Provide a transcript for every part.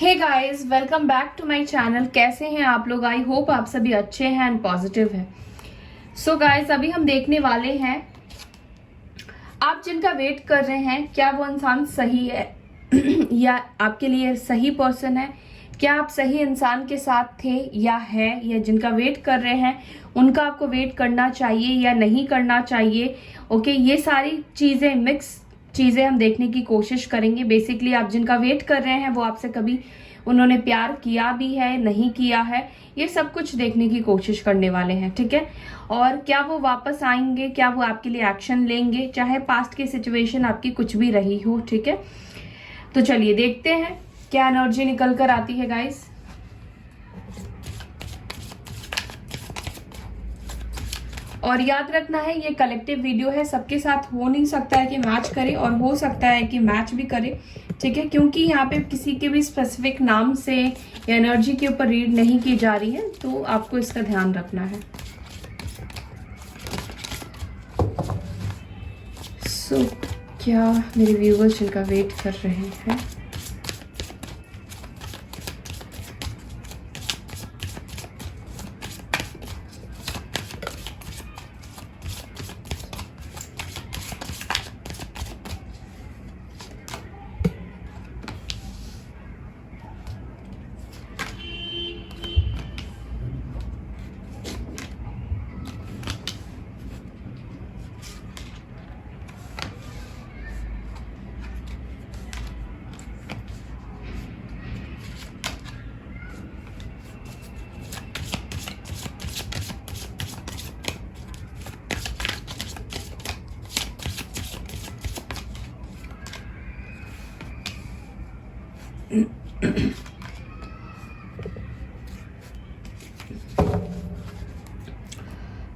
Hey guys, welcome back to my channel. कैसे हैं आप लोग? आई होप आप सभी अच्छे हैं एंड पॉजिटिव हैं। सो गाइस, अभी हम देखने वाले हैं आप जिनका वेट कर रहे हैं, क्या वो इंसान सही है या आपके लिए सही पर्सन है। क्या आप सही इंसान के साथ थे या है, या जिनका वेट कर रहे हैं उनका आपको वेट करना चाहिए या नहीं करना चाहिए। ओके, ये सारी चीजें मिक्स चीजें हम देखने की कोशिश करेंगे। बेसिकली आप जिनका वेट कर रहे हैं वो आपसे कभी उन्होंने प्यार किया भी है, नहीं किया है, ये सब कुछ देखने की कोशिश करने वाले हैं। ठीक है, और क्या वो वापस आएंगे, क्या वो आपके लिए एक्शन लेंगे, चाहे पास्ट की सिचुएशन आपकी कुछ भी रही हो। ठीक है, तो चलिए देखते हैं क्या एनर्जी निकल कर आती है गाइस। और याद रखना है ये कलेक्टिव वीडियो है, सबके साथ हो नहीं सकता है कि मैच करे, और हो सकता है कि मैच भी करे। ठीक है, क्योंकि यहाँ पे किसी के भी स्पेसिफिक नाम से या एनर्जी के ऊपर रीड नहीं की जा रही है, तो आपको इसका ध्यान रखना है। सो क्या मेरे व्यूअर्स जिनका वेट कर रहे हैं,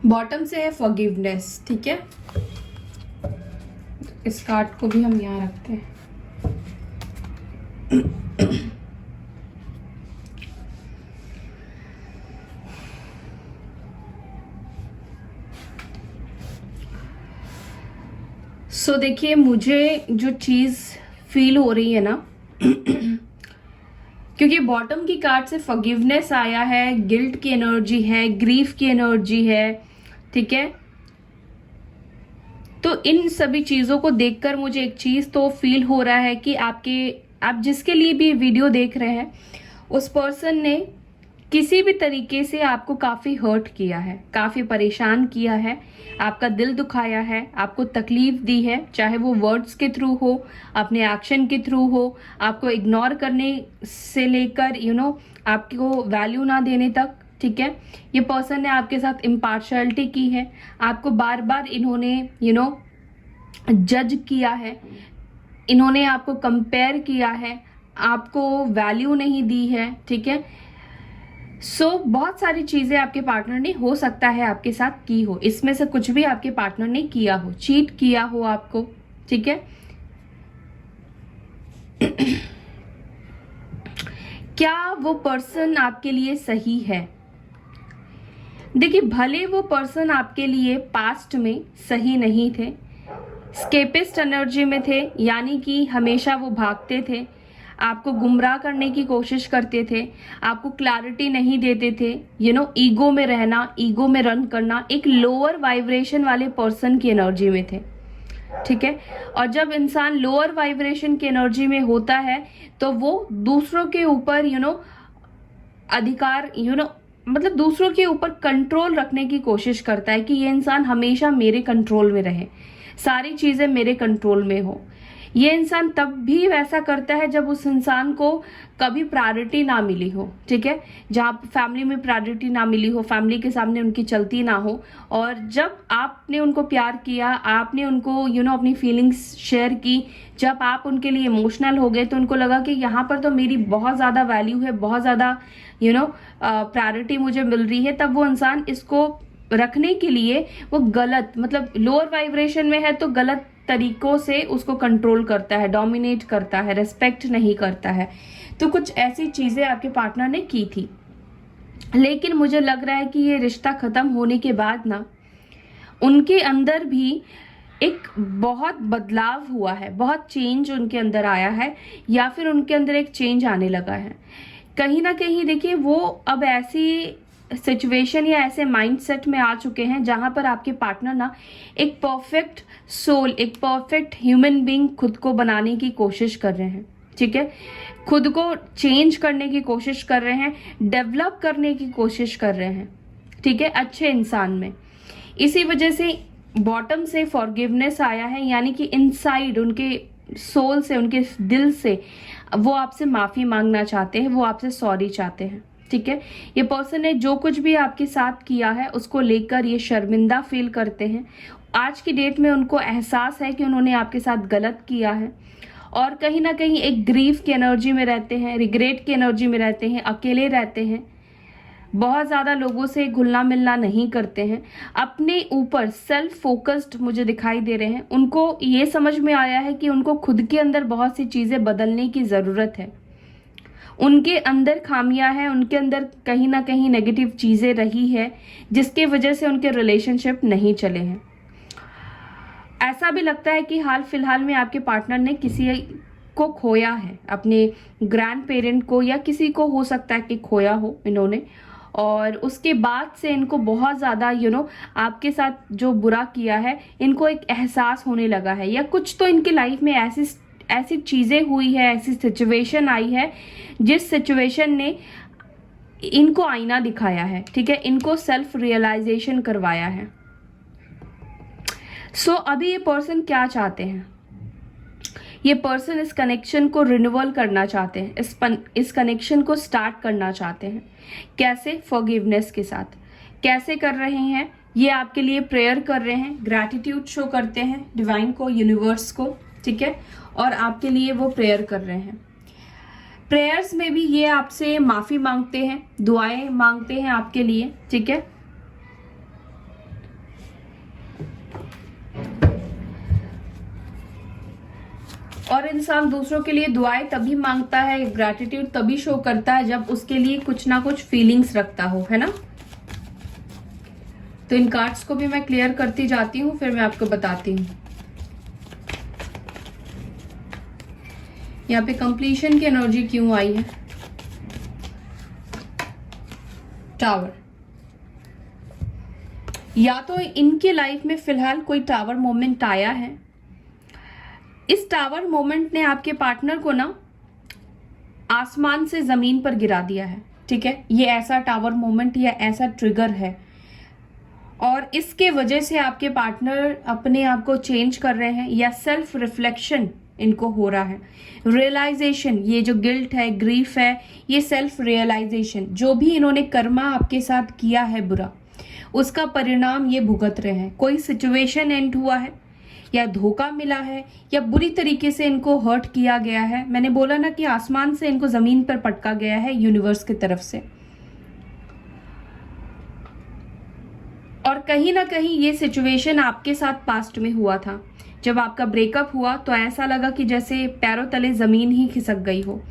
बॉटम से है फॉरगिवनेस। ठीक है, इस कार्ड को भी हम यहाँ रखते हैं। सो देखिए, मुझे जो चीज फील हो रही है ना क्योंकि बॉटम की कार्ड से फॉरगिवनेस आया है, गिल्ट की एनर्जी है, ग्रीफ की एनर्जी है। ठीक है, तो इन सभी चीजों को देखकर मुझे एक चीज तो फील हो रहा है कि आप जिसके लिए भी वीडियो देख रहे हैं उस पर्सन ने किसी भी तरीके से आपको काफी हर्ट किया है, काफी परेशान किया है, आपका दिल दुखाया है, आपको तकलीफ दी है, चाहे वो वर्ड्स के थ्रू हो, अपने एक्शन के थ्रू हो, आपको इग्नोर करने से लेकर आपको वैल्यू ना देने तक। ठीक है, ये पर्सन ने आपके साथ इम्पार्शलिटी की है, आपको बार बार इन्होंने जज किया है, इन्होंने आपको कंपेयर किया है, आपको वैल्यू नहीं दी है। ठीक है, सो बहुत सारी चीजें आपके पार्टनर ने हो सकता है आपके साथ की हो, इसमें से कुछ भी आपके पार्टनर ने किया हो, चीट किया हो आपको। ठीक है, क्या वो पर्सन आपके लिए सही है? देखिए, भले वो पर्सन आपके लिए पास्ट में सही नहीं थे, स्केपिस्ट एनर्जी में थे, यानी कि हमेशा वो भागते थे, आपको गुमराह करने की कोशिश करते थे, आपको क्लैरिटी नहीं देते थे, ईगो में रहना, ईगो में रन करना, एक लोअर वाइब्रेशन वाले पर्सन की एनर्जी में थे। ठीक है, और जब इंसान लोअर वाइब्रेशन की एनर्जी में होता है तो वो दूसरों के ऊपर अधिकार मतलब दूसरों के ऊपर कंट्रोल रखने की कोशिश करता है कि ये इंसान हमेशा मेरे कंट्रोल में रहे, सारी चीजें मेरे कंट्रोल में हो। ये इंसान तब भी वैसा करता है जब उस इंसान को कभी प्रायोरिटी ना मिली हो। ठीक है, जहाँ फैमिली में प्रायोरिटी ना मिली हो, फैमिली के सामने उनकी चलती ना हो, और जब आपने उनको प्यार किया, आपने उनको अपनी फीलिंग्स शेयर की, जब आप उनके लिए इमोशनल हो गए, तो उनको लगा कि यहाँ पर तो मेरी बहुत ज़्यादा वैल्यू है, बहुत ज़्यादा प्रायोरिटी मुझे मिल रही है, तब वो इंसान इसको रखने के लिए वो गलत, मतलब लोअर वाइब्रेशन में है तो गलत तरीकों से उसको कंट्रोल करता है, डोमिनेट करता है, रेस्पेक्ट नहीं करता है। तो कुछ ऐसी चीजें आपके पार्टनर ने की थी, लेकिन मुझे लग रहा है कि ये रिश्ता खत्म होने के बाद ना उनके अंदर भी एक बहुत बदलाव हुआ है, बहुत चेंज उनके अंदर आया है, या फिर उनके अंदर एक चेंज आने लगा है। कहीं ना कहीं देखिए वो अब ऐसी सिचुएशन या ऐसे माइंडसेट में आ चुके हैं जहां पर आपके पार्टनर ना एक परफेक्ट सोल, एक परफेक्ट ह्यूमन बीइंग खुद को बनाने की कोशिश कर रहे हैं। ठीक है, खुद को चेंज करने की कोशिश कर रहे हैं, डेवलप करने की कोशिश कर रहे हैं। ठीक है, अच्छे इंसान में। इसी वजह से बॉटम से फॉरगिवनेस आया है, यानी कि इनसाइड उनके सोल से, उनके दिल से वो आपसे माफी मांगना चाहते हैं, वो आपसे सॉरी चाहते हैं। ठीक है, ये पर्सन ने जो कुछ भी आपके साथ किया है उसको लेकर ये शर्मिंदा फील करते हैं। आज की डेट में उनको एहसास है कि उन्होंने आपके साथ गलत किया है, और कहीं ना कहीं एक ग्रीफ की एनर्जी में रहते हैं, रिग्रेट की एनर्जी में रहते हैं, अकेले रहते हैं, बहुत ज़्यादा लोगों से घुलना मिलना नहीं करते हैं, अपने ऊपर सेल्फ फोकस्ड मुझे दिखाई दे रहे हैं। उनको ये समझ में आया है कि उनको खुद के अंदर बहुत सी चीज़ें बदलने की ज़रूरत है। उनके अंदर खामियां हैं, उनके अंदर कहीं ना कहीं नेगेटिव चीज़ें रही है जिसके वजह से उनके रिलेशनशिप नहीं चले हैं। ऐसा भी लगता है कि हाल फिलहाल में आपके पार्टनर ने किसी को खोया है, अपने ग्रैंड पेरेंट को, या किसी को हो सकता है कि खोया हो इन्होंने, और उसके बाद से इनको बहुत ज़्यादा आपके साथ जो बुरा किया है इनको एक एहसास होने लगा है, या कुछ तो इनकी लाइफ में ऐसी चीज़ें हुई है, ऐसी सिचुएशन आई है जिस सिचुएशन ने इनको आईना दिखाया है। ठीक है, इनको सेल्फ रियलाइजेशन करवाया है। सो अभी ये पर्सन क्या चाहते हैं? ये पर्सन इस कनेक्शन को रिन्यूअल करना चाहते हैं, इस कनेक्शन को स्टार्ट करना चाहते हैं। कैसे? फॉरगिवनेस के साथ। कैसे कर रहे हैं? ये आपके लिए प्रेयर कर रहे हैं, ग्रैटिट्यूड शो करते हैं डिवाइन को, यूनिवर्स को। ठीक है, और आपके लिए वो प्रेयर कर रहे हैं। प्रेयर्स में भी ये आपसे माफी मांगते हैं, दुआएं मांगते हैं आपके लिए। ठीक है, और इंसान दूसरों के लिए दुआएं तभी मांगता है, ग्रैटिट्यूड तभी शो करता है जब उसके लिए कुछ ना कुछ फीलिंग्स रखता हो, है ना। तो इन कार्ड्स को भी मैं क्लियर करती जाती हूँ, फिर मैं आपको बताती हूँ। यहाँ पे कंप्लीशन की एनर्जी क्यों आई है? टावर। या तो इनके लाइफ में फिलहाल कोई टावर मोमेंट आया है। इस टावर मोमेंट ने आपके पार्टनर को ना आसमान से जमीन पर गिरा दिया है। ठीक है, ये ऐसा टावर मोमेंट या ऐसा ट्रिगर है, और इसके वजह से आपके पार्टनर अपने आप को चेंज कर रहे हैं, या सेल्फ रिफ्लेक्शन इनको हो रहा है। रियलाइजेशन, ये जो गिल्ट है, ग्रीफ है, ये सेल्फ रियलाइजेशन, जो भी इन्होंने कर्मा आपके साथ किया है बुरा, उसका परिणाम ये भुगत रहे हैं। कोई सिचुएशन एंड हुआ है, या धोखा मिला है, या बुरी तरीके से इनको हर्ट किया गया है। मैंने बोला ना कि आसमान से इनको जमीन पर पटका गया है यूनिवर्स की तरफ से। और कहीं ना कहीं ये सिचुएशन आपके साथ पास्ट में हुआ था। जब आपका ब्रेकअप हुआ तो ऐसा लगा कि जैसे पैरों तले जमीन ही खिसक गई हो।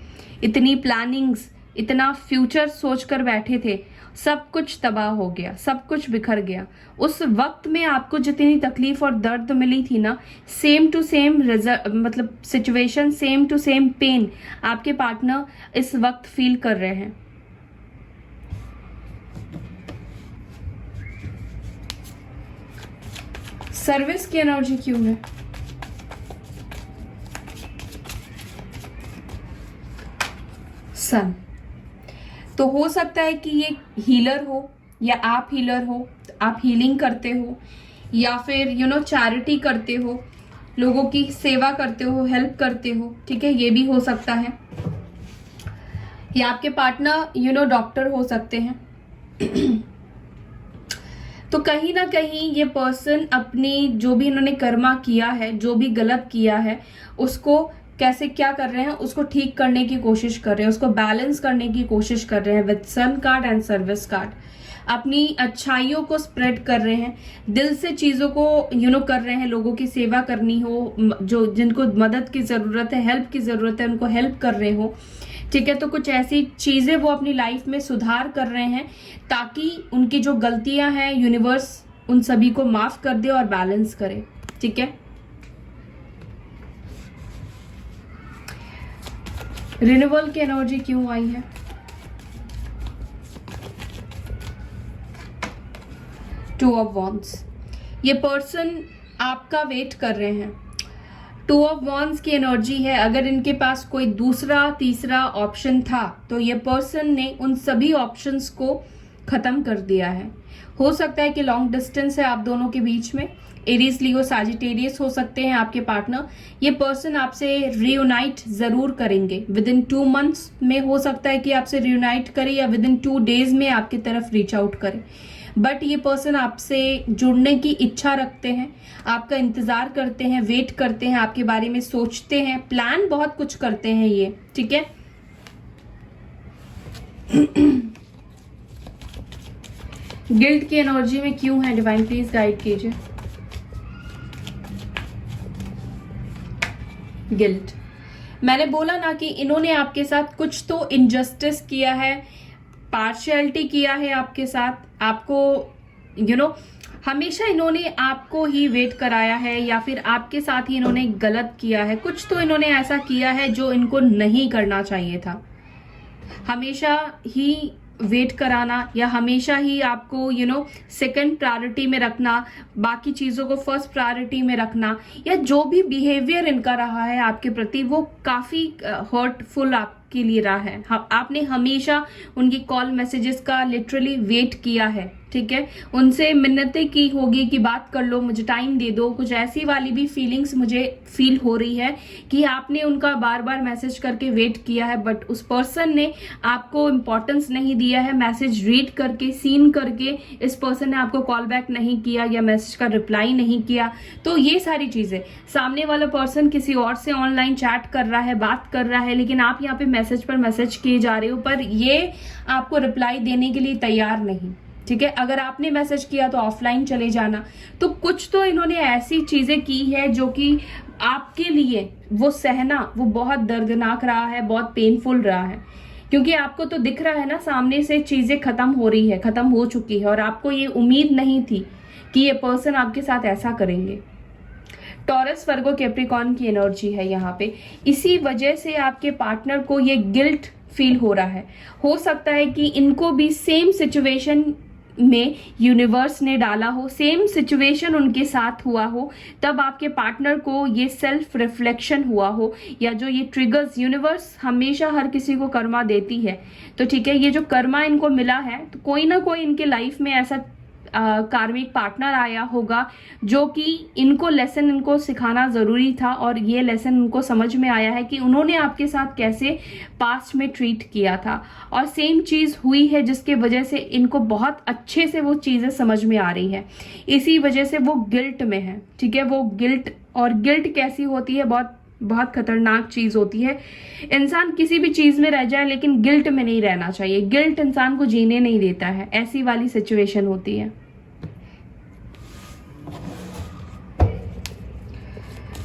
इतनी प्लानिंग्स, इतना फ्यूचर सोचकर बैठे थे, सब कुछ तबाह हो गया, सब कुछ बिखर गया। उस वक्त में आपको जितनी तकलीफ और दर्द मिली थी ना, सेम टू सेम मतलब situation, same to same pain आपके पार्टनर इस वक्त फील कर रहे हैं। सर्विस की एनर्जी क्यों है? सन। तो हो सकता है कि ये हीलर हो, या आप हीलर हो, आप हीलिंग करते हो, या फिर चैरिटी करते हो, लोगों की सेवा करते हो, हेल्प करते हो। ठीक है, ये भी हो सकता है। या आपके पार्टनर डॉक्टर हो सकते हैं। तो कहीं ना कहीं ये पर्सन अपनी जो भी इन्होंने कर्मा किया है, जो भी गलत किया है, उसको कैसे क्या कर रहे हैं, उसको ठीक करने की कोशिश कर रहे हैं, उसको बैलेंस करने की कोशिश कर रहे हैं with sun card and service card. अपनी अच्छाइयों को स्प्रेड कर रहे हैं, दिल से चीज़ों को कर रहे हैं। लोगों की सेवा करनी हो, जो जिनको मदद की ज़रूरत है, हेल्प की ज़रूरत है, उनको हेल्प कर रहे हो। ठीक है, तो कुछ ऐसी चीज़ें वो अपनी लाइफ में सुधार कर रहे हैं ताकि उनकी जो गलतियां हैं यूनिवर्स उन सभी को माफ़ कर दे और बैलेंस करे। ठीक है। रिन्यूअल की एनर्जी क्यों आई है? टू ऑफ वॉन्ड्स, ये पर्सन आपका वेट कर रहे हैं। टू ऑफ वॉन्ड्स की एनर्जी है। अगर इनके पास कोई दूसरा तीसरा ऑप्शन था तो ये पर्सन ने उन सभी ऑप्शंस को खत्म कर दिया है। हो सकता है कि लॉन्ग डिस्टेंस है आप दोनों के बीच में। एरीज, लियो, सैजिटेरियस हो सकते हैं आपके पार्टनर। ये पर्सन आपसे रियूनाइट जरूर करेंगे विद इन 2 मंथ्स में। हो सकता है कि आपसे रियूनाइट करे या विद इन 2 डेज में आपकी तरफ रीच आउट करे। बट ये पर्सन आपसे जुड़ने की इच्छा रखते हैं, आपका इंतजार करते हैं, वेट करते हैं, आपके बारे में सोचते हैं, प्लान बहुत कुछ करते हैं ये, ठीक है। गिल्ट की एनर्जी में क्यों है? डिवाइन प्लीज गाइड कीजिए। गिल्ट, मैंने बोला ना कि इन्होंने आपके साथ कुछ तो इनजस्टिस किया है, पार्शियलिटी किया है आपके साथ। आपको हमेशा इन्होंने आपको ही वेट कराया है या फिर आपके साथ ही इन्होंने गलत किया है। कुछ तो इन्होंने ऐसा किया है जो इनको नहीं करना चाहिए था। हमेशा ही वेट कराना या हमेशा ही आपको सेकंड प्रायोरिटी में रखना, बाकी चीज़ों को फर्स्ट प्रायोरिटी में रखना, या जो भी बिहेवियर इनका रहा है आपके प्रति वो काफ़ी हर्टफुल आपके लिए रहा है। आपने हमेशा उनकी कॉल मैसेजेस का लिटरली वेट किया है, ठीक है। उनसे मिन्नतें की होगी कि बात कर लो, मुझे टाइम दे दो। कुछ ऐसी वाली भी फीलिंग्स मुझे फील हो रही है कि आपने उनका बार बार मैसेज करके वेट किया है, बट उस पर्सन ने आपको इम्पोर्टेंस नहीं दिया है। मैसेज रीड करके, सीन करके इस पर्सन ने आपको कॉल बैक नहीं किया या मैसेज का रिप्लाई नहीं किया। तो ये सारी चीजें, सामने वाला पर्सन किसी और से ऑनलाइन चैट कर रहा है, बात कर रहा है, लेकिन आप यहाँ पे मैसेज पर मैसेज किए जा रहे हो, पर ये आपको रिप्लाई देने के लिए तैयार नहीं, ठीक है। अगर आपने मैसेज किया तो ऑफलाइन चले जाना। तो कुछ तो इन्होंने ऐसी चीजें की है जो कि आपके लिए वो सहना वो बहुत दर्दनाक रहा है, बहुत पेनफुल रहा है, क्योंकि आपको तो दिख रहा है ना सामने से चीजें खत्म हो रही है, खत्म हो चुकी है, और आपको ये उम्मीद नहीं थी कि ये पर्सन आपके साथ ऐसा करेंगे। टॉरस, वर्गो, कैप्रिकॉर्न की एनर्जी है यहाँ पे। इसी वजह से आपके पार्टनर को ये गिल्ट फील हो रहा है। हो सकता है कि इनको भी सेम सिचुएशन में यूनिवर्स ने डाला हो, सेम सिचुएशन उनके साथ हुआ हो, तब आपके पार्टनर को ये सेल्फ रिफ्लेक्शन हुआ हो, या जो ये ट्रिगर्स, यूनिवर्स हमेशा हर किसी को कर्मा देती है, तो ठीक है, ये जो कर्मा इनको मिला है तो कोई ना कोई इनके लाइफ में ऐसा कार्मिक पार्टनर आया होगा जो कि इनको लेसन इनको सिखाना जरूरी था, और ये लेसन उनको समझ में आया है कि उन्होंने आपके साथ कैसे पास्ट में ट्रीट किया था, और सेम चीज हुई है जिसके वजह से इनको बहुत अच्छे से वो चीजें समझ में आ रही है। इसी वजह से वो गिल्ट में है, ठीक है। वो गिल्ट, और गिल्ट कैसी होती है, बहुत बहुत खतरनाक चीज होती है। इंसान किसी भी चीज में रह जाए लेकिन गिल्ट में नहीं रहना चाहिए। गिल्ट इंसान को जीने नहीं देता है, ऐसी वाली सिचुएशन होती है।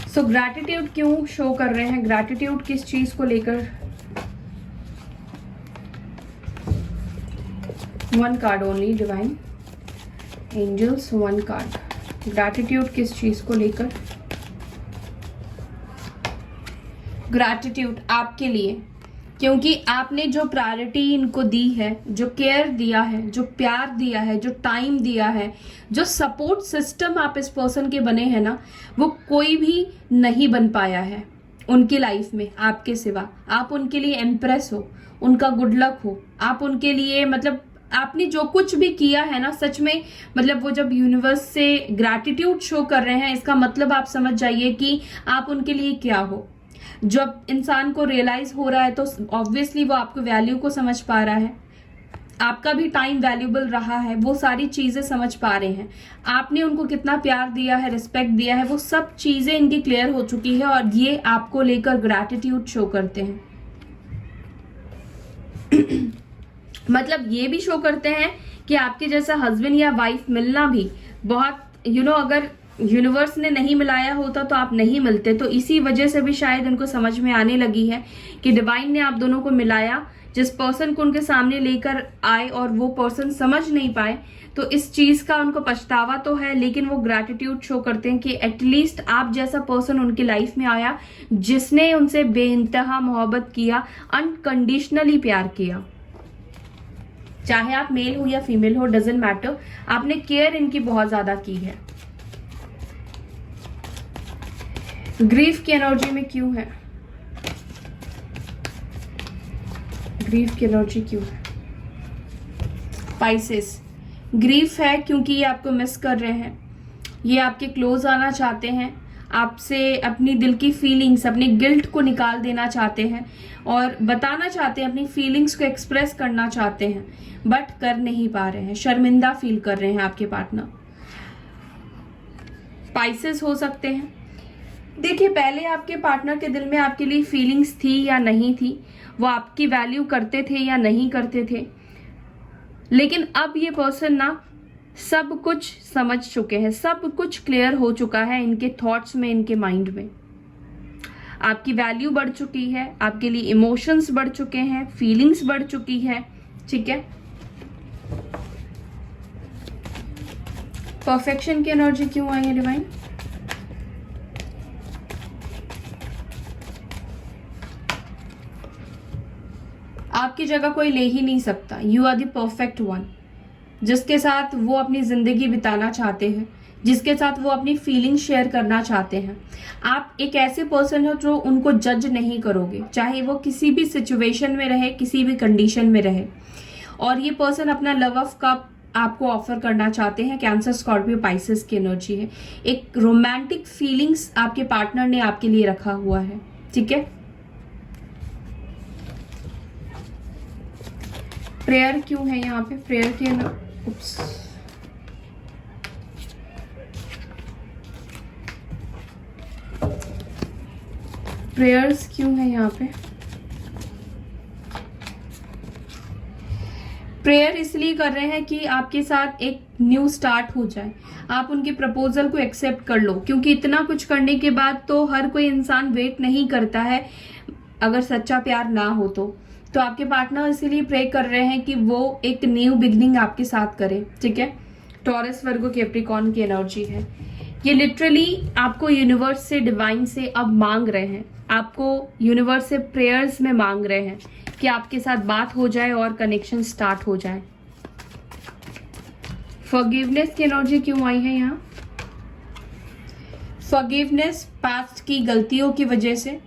सो ग्रैटिट्यूड क्यों शो कर रहे हैं? ग्रैटिट्यूड किस चीज को लेकर? 1 card only, divine angels, 1 card. Gratitude किस चीज को लेकर? ग्रैटिट्यूड आपके लिए, क्योंकि आपने जो प्रायोरिटी इनको दी है, जो केयर दिया है, जो प्यार दिया है, जो टाइम दिया है, जो सपोर्ट सिस्टम आप इस पर्सन के बने हैं ना, वो कोई भी नहीं बन पाया है उनकी लाइफ में आपके सिवा। आप उनके लिए इम्प्रेस हो, उनका गुड लक हो, आप उनके लिए आपने जो कुछ भी किया है ना, सच में वो जब यूनिवर्स से ग्रैटिट्यूड शो कर रहे हैं, इसका मतलब आप समझ जाइए कि आप उनके लिए क्या हो। जब इंसान को रियलाइज हो रहा है तो ऑब्वियसली वो आपको वैल्यू को समझ पा रहा है, आपका भी टाइम वैल्यूबल रहा है, वो सारी चीजें समझ पा रहे हैं, आपने उनको कितना प्यार दिया है, रिस्पेक्ट दिया है, वो सब चीजें इनकी क्लियर हो चुकी है, और ये आपको लेकर ग्रैटिट्यूड शो करते हैं। ये भी शो करते हैं कि आपके जैसा हस्बैंड या वाइफ मिलना भी बहुत अगर यूनिवर्स ने नहीं मिलाया होता तो आप नहीं मिलते। तो इसी वजह से भी शायद इनको समझ में आने लगी है कि डिवाइन ने आप दोनों को मिलाया जिस पर्सन को उनके सामने लेकर आए और वो पर्सन समझ नहीं पाए, तो इस चीज का उनको पछतावा तो है, लेकिन वो ग्रैटिट्यूड शो करते हैं कि एटलीस्ट आप जैसा पर्सन उनकी लाइफ में आया जिसने उनसे बेइंतहा मोहब्बत किया, अनकंडीशनली प्यार किया। चाहे आप मेल हो या फीमेल हो, डजेंट मैटर, आपने केयर इनकी बहुत ज्यादा की है। ग्रीफ की एनर्जी में क्यों है? ग्रीफ की एनर्जी क्यों है? पाइसेस, ग्रीफ है क्योंकि ये आपको मिस कर रहे हैं, ये आपके क्लोज आना चाहते हैं, आपसे अपनी दिल की फीलिंग्स, अपनी गिल्ट को निकाल देना चाहते हैं और बताना चाहते हैं, अपनी फीलिंग्स को एक्सप्रेस करना चाहते हैं, बट कर नहीं पा रहे हैं, शर्मिंदा फील कर रहे हैं आपके पार्टनर। पाइसेस हो सकते हैं। देखिए, पहले आपके पार्टनर के दिल में आपके लिए फीलिंग्स थी या नहीं थी, वो आपकी वैल्यू करते थे या नहीं करते थे, लेकिन अब ये पर्सन ना सब कुछ समझ चुके हैं, सब कुछ क्लियर हो चुका है इनके थॉट्स में, इनके माइंड में। आपकी वैल्यू बढ़ चुकी है, आपके लिए इमोशंस बढ़ चुके हैं, फीलिंग्स बढ़ चुकी है, ठीक है। परफेक्शन की एनर्जी क्यों आई है डिवाइन? आपकी जगह कोई ले ही नहीं सकता। You are the perfect one, जिसके साथ वो अपनी जिंदगी बिताना चाहते हैं, जिसके साथ वो अपनी फीलिंग शेयर करना चाहते हैं। आप एक ऐसे पर्सन हो जो उनको जज नहीं करोगे, चाहे वो किसी भी सिचुएशन में रहे, किसी भी कंडीशन में रहे। और ये पर्सन अपना लव ऑफ कप आपको ऑफर करना चाहते हैं। कैंसर, स्कॉर्पियो, पाइसेस की एनर्जी है। एक रोमांटिक फीलिंग्स आपके पार्टनर ने आपके लिए रखा हुआ है, ठीक है। प्रेयर क्यों है यहाँ पे? प्रेयर की प्रेयर्स क्यों है यहाँ पे? प्रेयर इसलिए कर रहे हैं कि आपके साथ एक न्यू स्टार्ट हो जाए, आप उनके प्रपोजल को एक्सेप्ट कर लो, क्योंकि इतना कुछ करने के बाद तो हर कोई इंसान वेट नहीं करता है अगर सच्चा प्यार ना हो तो आपके पार्टनर इसीलिए प्रे कर रहे हैं कि वो एक न्यू बिगनिंग आपके साथ करे, ठीक है। टॉरस, वर्गो, कैप्रिकॉर्न की एनर्जी है। ये लिटरली आपको यूनिवर्स से, डिवाइन से अब मांग रहे हैं, आपको यूनिवर्स से प्रेयर्स में मांग रहे हैं कि आपके साथ बात हो जाए और कनेक्शन स्टार्ट हो जाए। फॉरगिवनेस की एनर्जी क्यों आई है यहाँ? फॉरगिवनेस, पास्ट की गलतियों की वजह से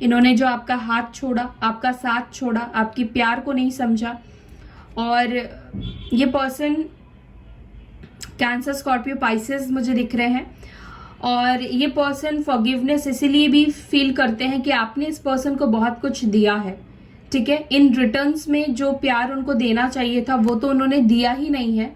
इन्होंने जो आपका हाथ छोड़ा, आपका साथ छोड़ा, आपकी प्यार को नहीं समझा, और ये पर्सन कैंसर, स्कॉर्पियो, पाइसेस मुझे दिख रहे हैं। और ये पर्सन फॉरगिवनेस इसीलिए भी फील करते हैं कि आपने इस पर्सन को बहुत कुछ दिया है, ठीक है। इन रिटर्न्स में जो प्यार उनको देना चाहिए था वो तो उन्होंने दिया ही नहीं है,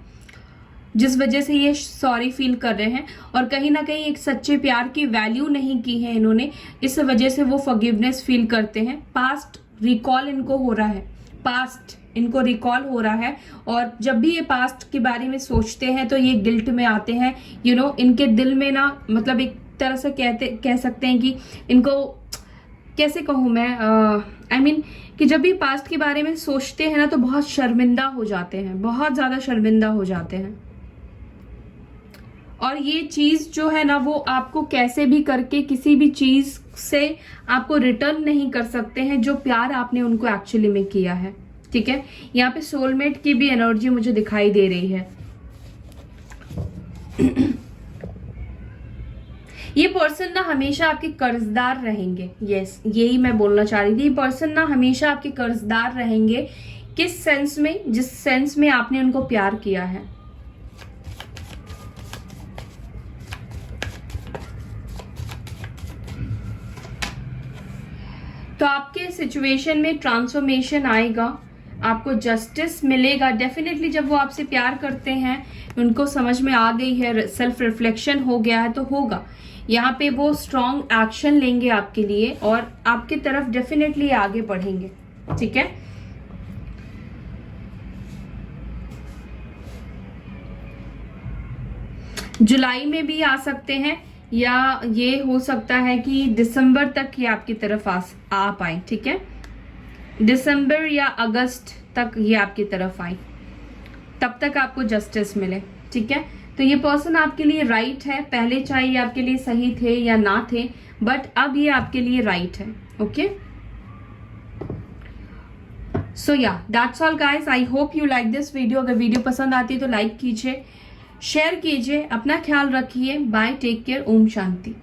जिस वजह से ये सॉरी फील कर रहे हैं। और कहीं ना कहीं एक सच्चे प्यार की वैल्यू नहीं की है इन्होंने, इस वजह से वो फॉरगिवनेस फील करते हैं। पास्ट रिकॉल इनको हो रहा है, पास्ट इनको रिकॉल हो रहा है, और जब भी ये पास्ट के बारे में सोचते हैं तो ये गिल्ट में आते हैं। इनके दिल में ना, मतलब एक तरह से कह सकते हैं कि इनको कैसे कहूँ मैं, I mean, कि जब भी पास्ट के बारे में सोचते हैं ना तो बहुत शर्मिंदा हो जाते हैं, बहुत ज्यादा शर्मिंदा हो जाते हैं। और ये चीज जो है ना वो आपको कैसे भी करके किसी भी चीज से आपको रिटर्न नहीं कर सकते हैं जो प्यार आपने उनको एक्चुअली में किया है, ठीक है। यहाँ पे सोलमेट की भी एनर्जी मुझे दिखाई दे रही है। ये पर्सन ना हमेशा आपके कर्जदार रहेंगे। यस, यही मैं बोलना चाह रही थी। ये पर्सन ना हमेशा आपके कर्जदार रहेंगे। किस सेंस में? जिस सेंस में आपने उनको प्यार किया है। तो आपके सिचुएशन में ट्रांसफॉर्मेशन आएगा, आपको जस्टिस मिलेगा डेफिनेटली। जब वो आपसे प्यार करते हैं, उनको समझ में आ गई है, सेल्फ रिफ्लेक्शन हो गया है, तो होगा। यहाँ पे वो स्ट्रॉन्ग एक्शन लेंगे आपके लिए और आपकी तरफ डेफिनेटली आगे बढ़ेंगे, ठीक है। जुलाई में भी आ सकते हैं, या ये हो सकता है कि दिसंबर तक ये आपकी तरफ आ पाए, ठीक है। दिसंबर या अगस्त तक ये आपकी तरफ आए, तब तक आपको जस्टिस मिले। ठीक है, तो ये पर्सन आपके लिए राइट है। पहले चाहे ये आपके लिए सही थे या ना थे, बट अब ये आपके लिए राइट है। ओके, सो या that's all guys, I hope you like this video. अगर वीडियो पसंद आती है तो लाइक कीजिए, शेयर कीजिए, अपना ख्याल रखिए। Bye, take care, Om Shanti.